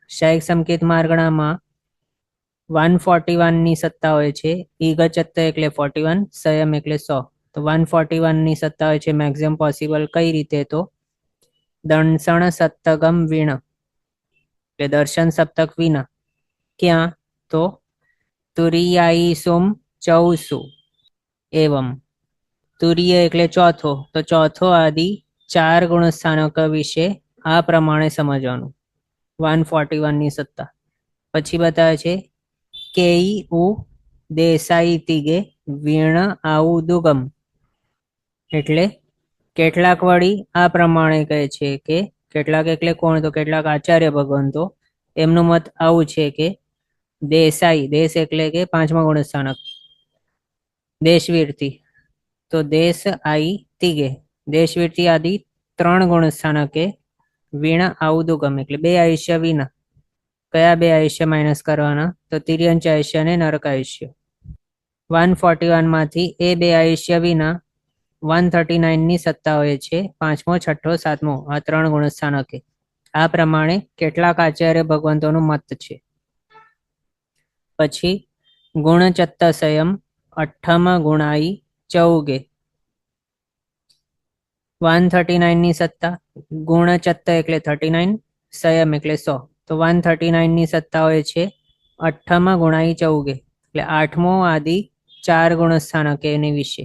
શાયક સંકેત માર્ગણામાં 141 ની સત્તા હોય છે. ઈગચત્ત એટલે 41, સંયમ એટલે 100. તો 141 ની સત્તા હોય છે મેક્સિમમ પોસિબલ કઈ રીતે? તો દંસણ સપ્તગમ વીણ એટલે દર્શન સપ્તક વિના. ક્યાં? તો તુરિયાઈ સોમ ચૌસુ એવમ. તુરીય એટલે ચોથો, તો ચોથો આદિ 4 ગુણસ્થાનક વિશે આ પ્રમાણે સમજવાનું. 141 ની સત્તા. પછી બતાવે છે કેઈ ઉ દેસાઈ તિગે વીણ આઉ દુગમ એટલે કેટલાક વળી આ પ્રમાણે કહે છે કે કેટલાક એટલે કોણ? તો કેટલાક આચાર્ય ભગવંતો એમનું મત આવું છે કે દેસાઈ, દેશ એટલે કે 5મા ગુણસ્થાનક દેશવીરથી, તો દેશ આઈ તિગે દેશવીરથી આદિ 3 ગુણસ્થાનકે વીણ આઉદુગમ એટલે 2 આયુષ્ય વિના. કયા 2 આયુષ્ય માઇનસ કરવાના? તો તિર્યંચ આયુષ્ય અને નરક આયુષ્ય. 141 માંથી એ 2 આયુષ્ય વિના 139 ની સત્તા હોય છે 5મો, 6ઠ્ઠો, 7મો આ 3 ગુણસ્થાનકે. આ પ્રમાણે કેટલાક આચાર્ય ભગવંતોનું મત છે. પછી ગુણચત્તસયમ 8મ ગુણાઈ ચૌગે 139 ની સત્તા. ગુણચત્ત એટલે 39, સંયમ એટલે 100. તો 139 ની સત્તા હોય છે 8મ ગુણાઈ ચૌગે એટલે 8મો આદિ 4 ગુણસ્થાનક એની વિશે.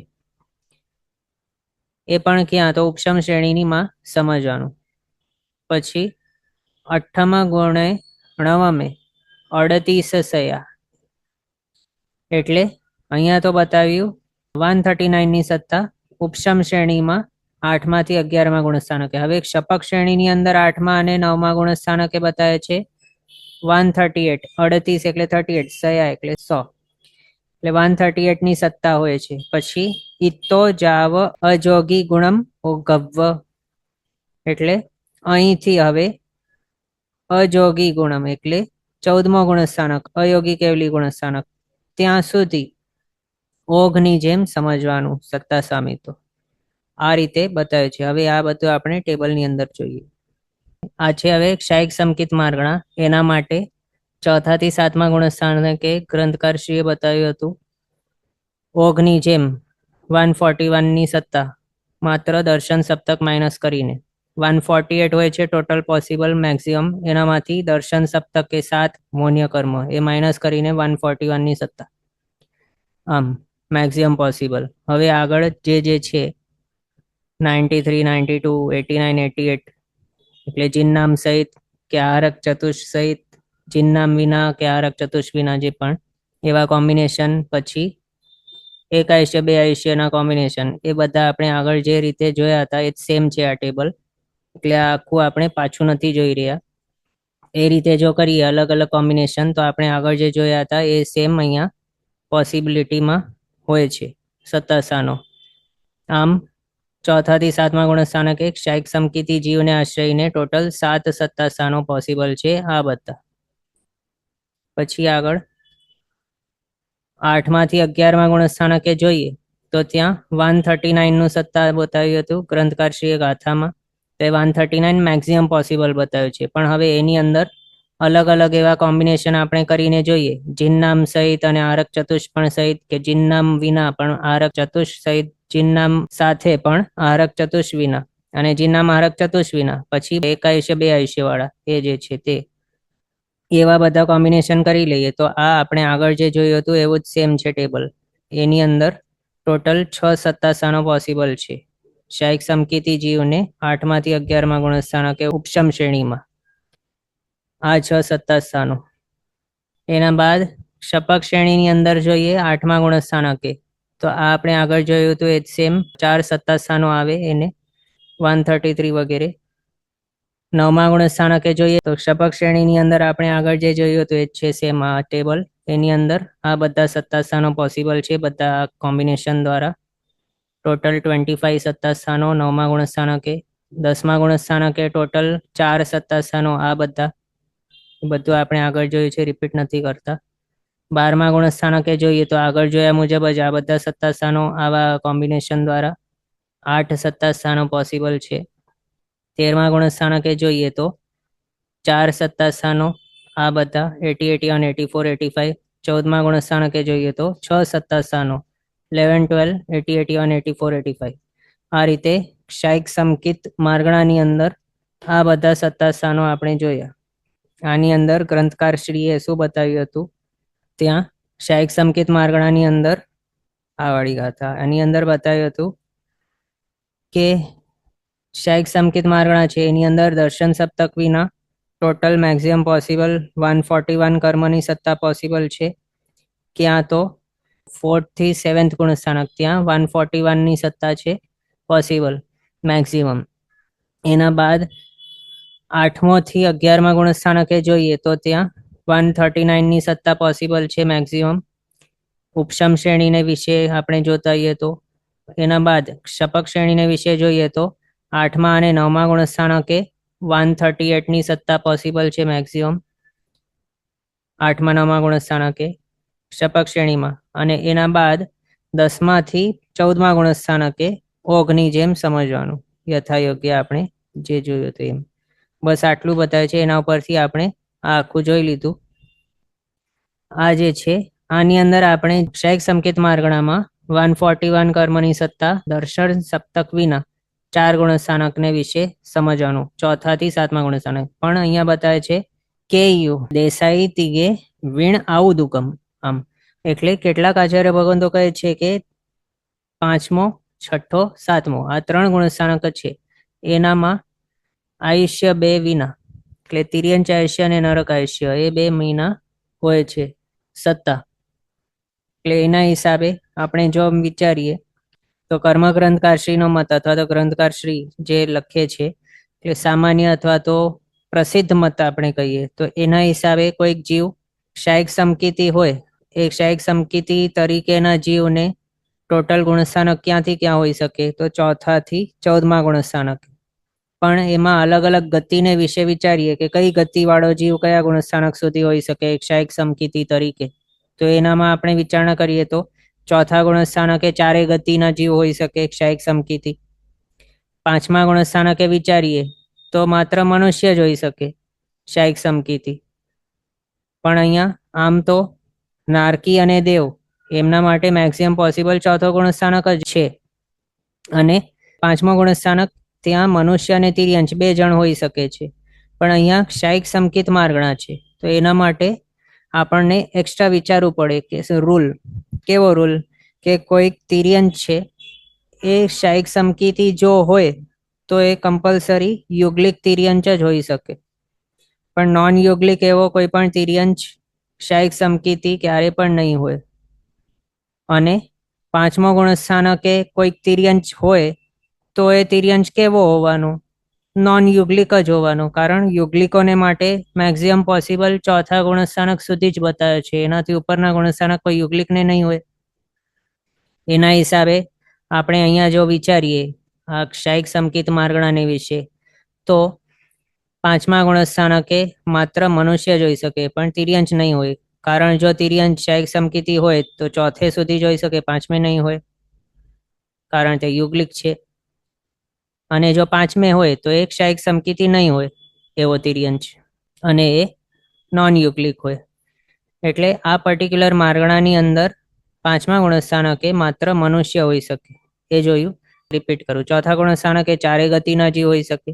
એ પણ ક્યાં? તો ઉપશમ શ્રેણીની માં સમજવાનું. પછી 8મ ગુણે નવમે 38 સયા એટલે અહીંયા તો બતાવ્યું 139 ની સત્તા ઉપશમ શ્રેણીમાં 8માંથી 11મા ગુણસ્થાનકે. હવે શપક શ્રેણીની અંદર 8મા અને 9મા ગુણસ્થાનકે બતાવે છે 138, 38 એટલે 38, સયા એટલે 100 એટલે 138 ની સત્તા હોય છે. પછી ઇત્તો જાવ અજોગી ગુણમ ગવ્વ એટલે અહીંથી હવે અજોગી ગુણમ એટલે 14મો ગુણસ્થાનક અયોગી કેવલી ગુણસ્થાનક ત્યાં સુધી ઓઘની જેમ સમજવાનું સત્તા સામિતો. આ રીતે બતાવ્યું છે. હવે આ બધું આપણે ટેબલની અંદર જોઈએ. આ છે હવે ક્ષાયિક સંકિત માર્ગણા. એના માટે 4થા થી 7મા ગુણસ્થાનકે ગ્રંથકારશ્રીએ બતાવ્યું હતું ઓઘની જેમ 141 ની સત્તા માત્ર દર્શન સપ્તક માઇનસ કરીને. 148 હોય છે ટોટલ પોસિબલ મેક્સિમમ, એનામાંથી દર્શન સપ્તક કે 7 મૌન્ય કર્મ એ માઇનસ કરીને 141 ની સત્તા. આમ મેક્સિમમ પોસિબલ. હવે આગળ જે છે 93, 92, 89, 88 એટલે જિન્નામ સહિત કે આરક ચતુષ સહિત, જિન્નામ વિના કે આરક ચતુષ વિના જે પણ એવા કોમ્બિનેશન. પછી 1 આયુષ્ય 2 આયુષ્યના કોમ્બિનેશન એ બધા આપણે આગળ જે રીતે જોયા હતા એ સેમ છે આ ટેબલ. એટલે આખું આપણે પાછું નથી જોઈ રહ્યા. એ રીતે જો કરીએ અલગ અલગ કોમ્બિનેશન તો આપણે આગળ જે જોયા હતા એ સેમ અહીંયા પોસિબિલિટીમાં હોય છે સત્તાસાનો. આમ 4થા થી 7મા ગુણસ્થાનકે ક્ષાયિક સમકિતી જીવને આશ્રયને ટોટલ 7 સત્તાસાનો પોસિબલ છે આ બધા. પછી આગળ 8માંથી 11મા ગુણસ્થાનકે જોઈએ તો ત્યાં 139 નું સત્તા બતાવ્યું હતું ગ્રંથકારશ્રીએ ગાથામાં. તો 139 મેક્સિમમ પોસિબલ બતાવ્યું છે. પણ હવે એની અંદર અલગ અલગ એવા કોમ્બિનેશન આપણે કરીને જોઈએ જિન્નામ સહિત અને આરક ચતુષ પણ સહિત, કે જિન્નામ વિના પણ આરક ચતુષ સહિત, જિન્નામ સાથે પણ આરક ચતુષ વિના અને જિન્નામ આરક ચતુષ વિના. પછી 1 આયુષ્ય 2 આયુષ્ય વાળા એ જે છે તે એવા બધા કોમ્બિનેશન કરી લઈએ તો આ આપણે આગળ જે જોયું હતું એવું જ સેમ છે ટેબલ. એની અંદર ટોટલ 6 સત્તાસાનો પોસિબલ છે ક્ષાયિક સમકિતી જીવને 8માંથી 11મા ગુણસ્થાનકે ઉપશમ શ્રેણીમાં. આ 6 સત્તાસ્થાનો. એના બાદ શપક શ્રેણીની અંદર જોઈએ 8મા ગુણસ્થાનકે તો આ આપણે આગળ જોયું હતું એ સેમ 4 સત્તાસ્થાનો આવે એને 133 વગેરે. 9મા ગુણસ્થાનકે જોઈએ તો શપક શ્રેણીની અંદર આપણે આગળ જે જોયું હતું એ જ છે સેમ આ ટેબલ. એની અંદર આ બધા સત્તાસ્થાનો પોસિબલ છે બધા કોમ્બિનેશન દ્વારા. ટોટલ 25 સત્તાસ્થાનો 9મા ગુણસ્થાનકે. 10મા ગુણસ્થાનકે ટોટલ 4 સત્તાસ્થાનો આ બધા બધું આપણે આગળ જોયું છે, રિપીટ નથી કરતા. 12મા ગુણસ્થાનકે જોઈએ તો આગળ જોયા મુજબ જ આ બધા સત્તાસ્થાનો આવા કોમ્બિનેશન દ્વારા 8 સત્તાસ્થાનો પોસિબલ છે. 13મા ગુણસ્થાનકે જોઈએ તો 4 સત્તાસ્થાનો આ બધા 80, 81, 84, 85. 14મા ગુણસ્થાનકે જોઈએ તો 6 સત્તાસ્થાનો 11, 12, 80, 81, 84, 85 આ રીતે ક્ષાયિક સમકિત માર્ગણાની અંદર આ બધા સત્તા સ્થાનો આપણે જોયા. આની અંદર ગ્રંથકારશ્રીએ શું બતાવ્યું હતું? ત્યાં ક્ષાયિક સમકિત માર્ગણાની અંદર આ વાળી ગાથા આની અંદર બતાવ્યું હતું કે ક્ષાયિક સમકિત માર્ગણા છે એની અંદર દર્શન સપ્તક વિના ટોટલ મેક્સિમમ પોસિબલ 141 કર્મની સત્તા પોસિબલ છે. ક્યાં તો 4th થી 7th ગુણસ્થાનક ત્યાં 141 ની સત્તા છે પોસિબલ મેક્સિમમ. એના બાદ 8મો થી 11મા ગુણસ્થાનકે જોઈએ તો ત્યાં 139 ની સત્તા પોસિબલ છે મેક્સિમમ ઉપશમ શ્રેણીને વિશે આપણે જોતા હોઈએ તો. એના બાદ શપક શ્રેણીને વિશે જોઈએ તો 8મા અને 9મા ગુણસ્થાનકે 138 ની સત્તા પોસિબલ છે મેક્સિમમ 8મા 9મા ગુણસ્થાનકે શપક શ્રેણીમાં. અને એના બાદ 10મા થી 14મા ગુણસ્થાનકે ઓઘની જેમ સમજવાનું યથાયોગ્ય આપણે જે જોયું હતું એમ. બસ આટલું બતાવે છે. એના ઉપરથી આપણે આ આખું જોઈ લીધું. આ જે છે આની અંદર આપણે ક્ષાયિક સંકેત માર્ગણામાં 141 કર્મની સત્તા દર્શન સપ્તક વિના 4 ગુણસ્થાનકને વિશે સમજવાનું 4થા થી 7મા ગુણસ્થાનક. પણ અહીંયા બતાવે છે કે યુ દેસાઈ તીગે વીણ આવું દુકમ. આમ એટલે કેટલાક આચાર્ય ભગવંતો કહે છે કે 5મો, 6ઠ્ઠો, 7મો આ 3 ગુણસ્થાનક છે એનામાં આયુષ્ય 2 વિના એટલે તિર્યંચ આયુષ્ય અને નરક આયુષ્ય એ 2 મહિના હોય છે સત્તા. એટલે એના હિસાબે આપણે જો વિચારીએ તો કર્મ ગ્રંથકારશ્રીનો મત અથવા તો ગ્રંથકારશ્રી જે લખે છે એટલે સામાન્ય અથવા તો પ્રસિદ્ધ મત આપણે કહીએ તો એના હિસાબે કોઈક જીવ ક્ષાયિક સમકિતિ હોય એ ક્ષાયિક સમકિતિ તરીકેના જીવને ટોટલ ગુણસ્થાનક ક્યાંથી ક્યાં હોઈ શકે તો 4થા થી 14મા ગુણસ્થાનક. પણ એમાં અલગ અલગ ગતિને વિશે વિચારીએ કે કઈ ગતિવાળો જીવ કયા ગુણસ્થાનક સુધી હોઈ શકે ક્ષાયિક સમકિતિ તરીકે. તો એનામાં આપણે વિચારણા કરીએ તો 4થા ગુણસ્થાનકે 4 ગતિના જીવ હોઈ શકે ક્ષાયિક સમકિતિ. 5મા ગુણસ્થાનકે વિચારીએ તો માત્ર મનુષ્ય જ હોઈ શકે ક્ષાયિક સમકિતિ. પણ અહીંયા આમ તો નારકી અને દેવ એમના માટે મેક્સિમમ પોસિબલ 4થો ગુણસ્થાનક જ છે. અને 5મો ગુણસ્થાનક ત્યાં મનુષ્ય અને તિર્યંચ 2 જણ હોઈ શકે છે. પણ અહીંયા ક્ષાયિક સમકિત માર્ગણા છે તો એના માટે આપણને એક્સ્ટ્રા વિચારવું પડે કે રૂલ કેવો રૂલ કે કોઈક તિર્યંચ છે એ ક્ષાયિક સમકિતિ જો હોય તો એ કમ્પલસરી યુગલિક તિર્યંચ જ હોઈ શકે. પણ નોન યુગલિક એવો કોઈ પણ તિર્યંચ ક્ષાયિક સમકિતિ ક્યારે પણ નહીં હોય. અને 5મો ગુણસ્થાનકે કોઈક તિર્યંચ હોય તો એ તિર્યંચ કેવો હોવાનો નોન યુગલિક જ હોવાનો. કારણ યુગલિકોને માટે મેક્સિમમ પોસિબલ 4થા ગુણસ્થાનક સુધી જ બતાવે છે એનાથી ઉપરના ગુણસ્થાનક કોઈ યુગલિકને નહીં હોય. એના હિસાબે આપણે અહીંયા જો વિચારીએ આ ક્ષાયિક સમકિત માર્ગણાને વિશે તો 5મા ગુણસ્થાનકે માત્ર મનુષ્ય જ હોઈ શકે પણ તિર્યંચ નહીં હોય. કારણ જો તિર્યંચ ક્ષાયિક સમકિતિ હોય તો 4થે સુધી જોઈ શકે 5મે નહીં હોય કારણ તે યુગલિક છે. અને જો 5મે હોય તો એ ક્ષાયિક સમકિતિ નહીં હોય એવો તિર્યંચ અને એ નોન યુગલિક હોય. એટલે આ પર્ટિક્યુલર માર્ગણાની અંદર 5મા ગુણસ્થાનકે માત્ર મનુષ્ય હોઈ શકે એ જોયું. રિપીટ કરું 4થા ગુણસ્થાનકે 4 ગતિના જીવ હોઈ શકે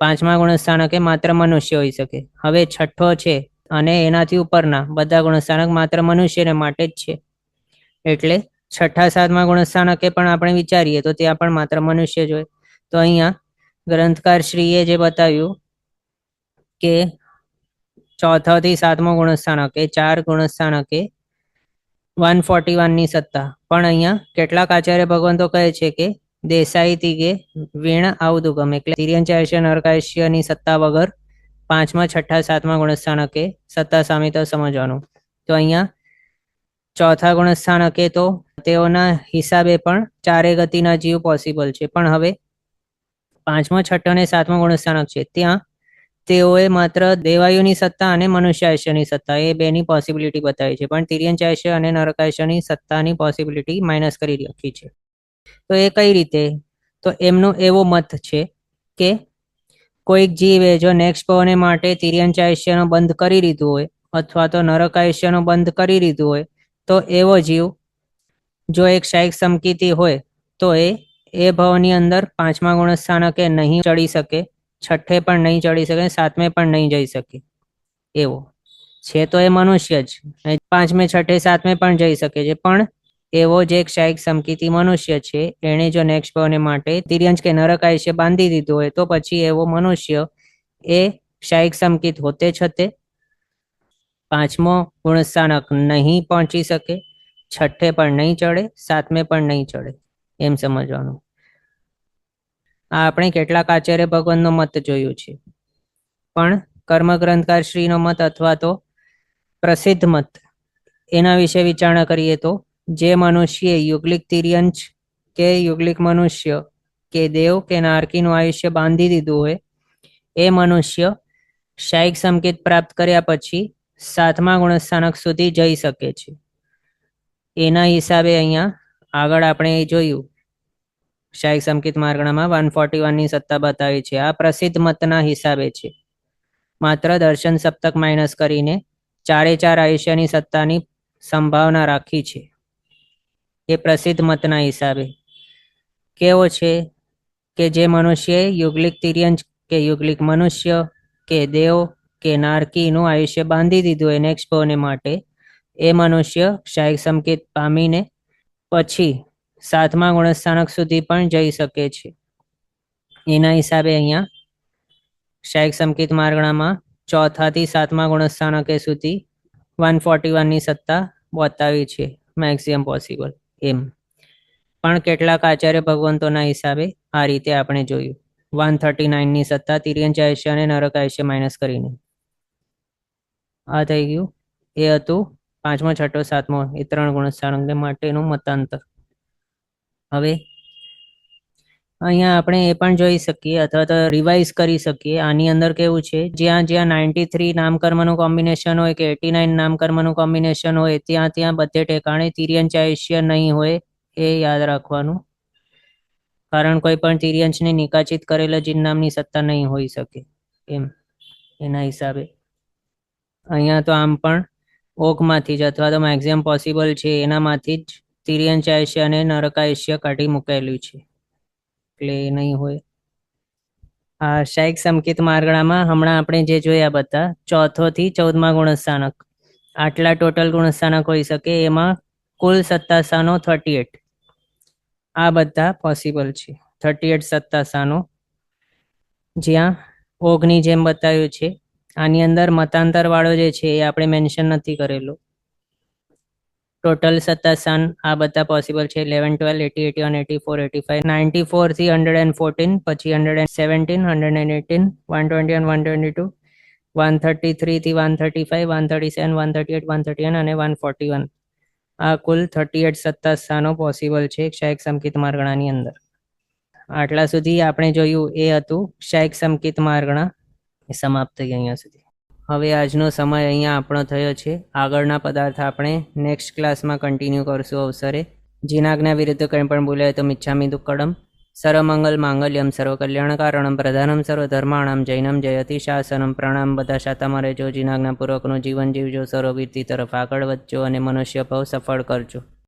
5મા ગુણસ્થાનકે માત્ર મનુષ્ય હોઈ શકે. હવે 6ઠ્ઠો છે અને એનાથી ઉપરના બધા ગુણસ્થાનક માત્ર મનુષ્યને માટે જ છે. એટલે 6ઠ્ઠા 7મા ગુણસ્થાનકે પણ આપણે વિચારીએ તો ત્યાં પણ માત્ર મનુષ્ય જ હોય. તો અહીંયા ગ્રંથકારશ્રીએ જે બતાવ્યું કે 4થા થી 7મો ગુણસ્થાનકે 4 ગુણસ્થાનકે 141 ની સત્તા. પણ અહીંયા કેટલાક આચાર્ય ભગવંતો કહે છે કે દેસાઈ તીગે વીણ આવદુગમ એટલે તિર્યંચ આયુષ્ય નરકાયુષ્યની સત્તા વગર 5મા 6ઠ્ઠા 7મા ગુણસ્થાનકે સત્તા સામિત સમજવાનું. તો અહીંયા 4થા ગુણસ્થાનકે તો તેઓના હિસાબે પણ 4 ગતિના જીવ પોસિબલ છે. પણ હવે 5મો 6ઠ્ઠો અને 7મો ગુણસ્થાનક છે ત્યાં તેઓએ માત્ર દેવાયુની સત્તા અને મનુષ્ય આયુષ્યની સત્તા એ 2ની પોસિબિલિટી બતાવી છે. પણ તિર્યંચ આયુષ્ય અને નરક આયુષ્યની સત્તાની પોસિબિલિટી માઇનસ કરી રાખી છે. તો એ કઈ રીતે? તો એમનો એવો મત છે કે કોઈક જીવે જો નેક્સ્ટ પવને માટે તિર્યંચ આયુષ્યનો બંધ કરી દીધું હોય અથવા તો નરક આયુષ્યનો બંધ કરી દીધું હોય તો એવો જીવ જો એક શાયિક સમકીતિ હોય તો એ ભવની અંદર પાંચમા ગુણસ્થાનકે નહીં ચડી શકે, છઠ્ઠે પણ નહીં ચડી શકે, સાતમે પણ નહીં જઈ શકે. એવો છે તો એ મનુષ્ય જ, પાંચમે છઠ્ઠે સાતમે પણ જઈ શકે છે, પણ એવો જે એક શાયિક સમકીતિ મનુષ્ય છે એને જો નેક્સ્ટ ભવને માટે તિર્યંશ કે નરક આયુષ્ય બાંધી દીધું હોય તો પછી એવો મનુષ્ય એ શાયિક સમકિત હોતે છતે પાંચમો ગુણસ્થાનક નહીં પહોંચી શકે, છઠ્ઠે પણ નહીં ચડે, સાતમે પણ નહીં ચડે, એમ સમજવાનું. આ આપણે કેટલાક આચાર્ય ભગવાનનો મત જોયું છે, પણ કર્મગ્રંથકાર શ્રીનો મત અથવા તો પ્રસિદ્ધ મત એના વિશે વિચારણા કરીએ તો જે મનુષ્ય યુગલિક તિર્યંશ કે યુગલિક મનુષ્ય કે દેવ કે નારકીનું આયુષ્ય બાંધી દીધું હોય એ મનુષ્ય શાયિક સમકિત પ્રાપ્ત કર્યા પછી સાતમા ગુણસ્થાનક સુધી જઈ શકે છે. એના હિસાબે અહીંયા આગળ આપણે જોયું શાયિક સમકિત માર્ગણામાં 141ની સત્તા બતાવી છે. આ પ્રસિદ્ધ મતના હિસાબે છે. માત્ર દર્શન સપ્તક માઇનસ કરીને 4 આયુષ્યની સત્તાની સંભાવના રાખી છે. એ પ્રસિદ્ધ મતના હિસાબે કેવો છે કે જે મનુષ્ય યુગલિક તિર્યંશ કે યુગલિક મનુષ્ય કે દેવ કે નારકીનું આયુષ્ય બાંધી દીધું હોય નેક્સ્ટ ભવને માટે, એ મનુષ્ય શાયિક સમકિત પામીને પછી સાતમા ગુણસ્થાનક સુધી પણ જઈ શકે છે. એના હિસાબે અહીંયા શાયિક સમકિત માર્ગણામાં ચોથાથી સાતમા ગુણસ્થાનકે સુધી 141ની સત્તા બતાવી છે, મેક્સિમમ પોસિબલ એમ. પણ કેટલાક આચાર્ય ભગવંતોના હિસાબે આ રીતે આપણે જોયું 139ની સત્તા તિર્યંશ આયુષ્ય અને નરક આયુષ્ય માઇનસ કરીને. આ થઈ ગયું. એ હતું પાંચમો, છઠ્ઠો, સાતમો એ 3 ગુણસ્થાનક માટેનું મતાંતર. હવે અહીંયા આપણે એ પણ જોઈ શકીએ અથવા તો રિવાઇઝ કરી શકીએ. આની અંદર કેવું છે, જ્યાં જ્યાં 93 નામકર્મનું કોમ્બિનેશન હોય કે 89 નામકર્મનું કોમ્બિનેશન હોય ત્યાં બધે ઠેકાણે તિર્યંશ આયુષ્ય નહીં હોય, એ યાદ રાખવાનું. કારણ કોઈ પણ તિર્યંશને નિકાચિત કરેલા જીન નામની સત્તા નહીં હોઈ શકે એમ. એના હિસાબે અહીંયા તો આમ પણ ઓગમાંથી જ અથવા તો મેક્સિમમ પોસિબલ છે એનામાંથી જ તિર્યંશ આયુષ્ય અને નરક આયુષ્ય કાઢી મૂકેલું છે, એટલે એ નહીં હોય. આ શાયિક સમકિત માર્ગણામાં હમણાં આપણે જે જોયા બધા 4થો થી 14મા ગુણસ્થાનક આટલા ટોટલ ગુણસ્થાનક હોઈ શકે, એમાં કુલ સત્તા સ્થાનો 38. આ બધા પોસિબલ છે. 38 સત્તા સ્થાનો જ્યાં ઓગની જેમ બતાવ્યું છે. આની અંદર મતાંતર વાળો જે છે એ આપણે મેન્શન નથી કરેલો. ટોટલ સત્તા સ્થાન આ બધા પોસિબલ છે. 11, 12, 80, 81, 84, 85, 94 થી 114, પછી 117, 118, 121, 122, 133 થી 135, 137, 138, 131 અને 141. આ કુલ 38 સત્તા સ્થાનો પોસિબલ છે શાયિક સમકિત માર્ગણાની અંદર. આટલા સુધી આપણે જોયું એ હતું શાયિક સમકિત માર્ગણા. એ સમાપ્ત થઈ અહીંયા સુધી. હવે આજનો સમય અહીંયા આપણો થયો છે. આગળના પદાર્થ આપણે નેક્સ્ટ ક્લાસમાં કન્ટિન્યુ કરશું અવસરે. જીનાજ્ઞા વિરુદ્ધ કંઈ પણ બોલાય તો મિચ્છામિ દુક્કડમ. સર્વમંગલ માંગલ્યમ સર્વકલ્યાણકારણમ પ્રધાનમ સર્વધર્માણામ જૈનમ જયતિ શાસનમ. પ્રણામ. બધા શાતામાં રહેજો, જીનાજ્ઞાપૂર્વકનું જીવન જીવજો, સર્વવીરતી તરફ આગળ વધજો અને મનુષ્ય ભાવ સફળ કરજો.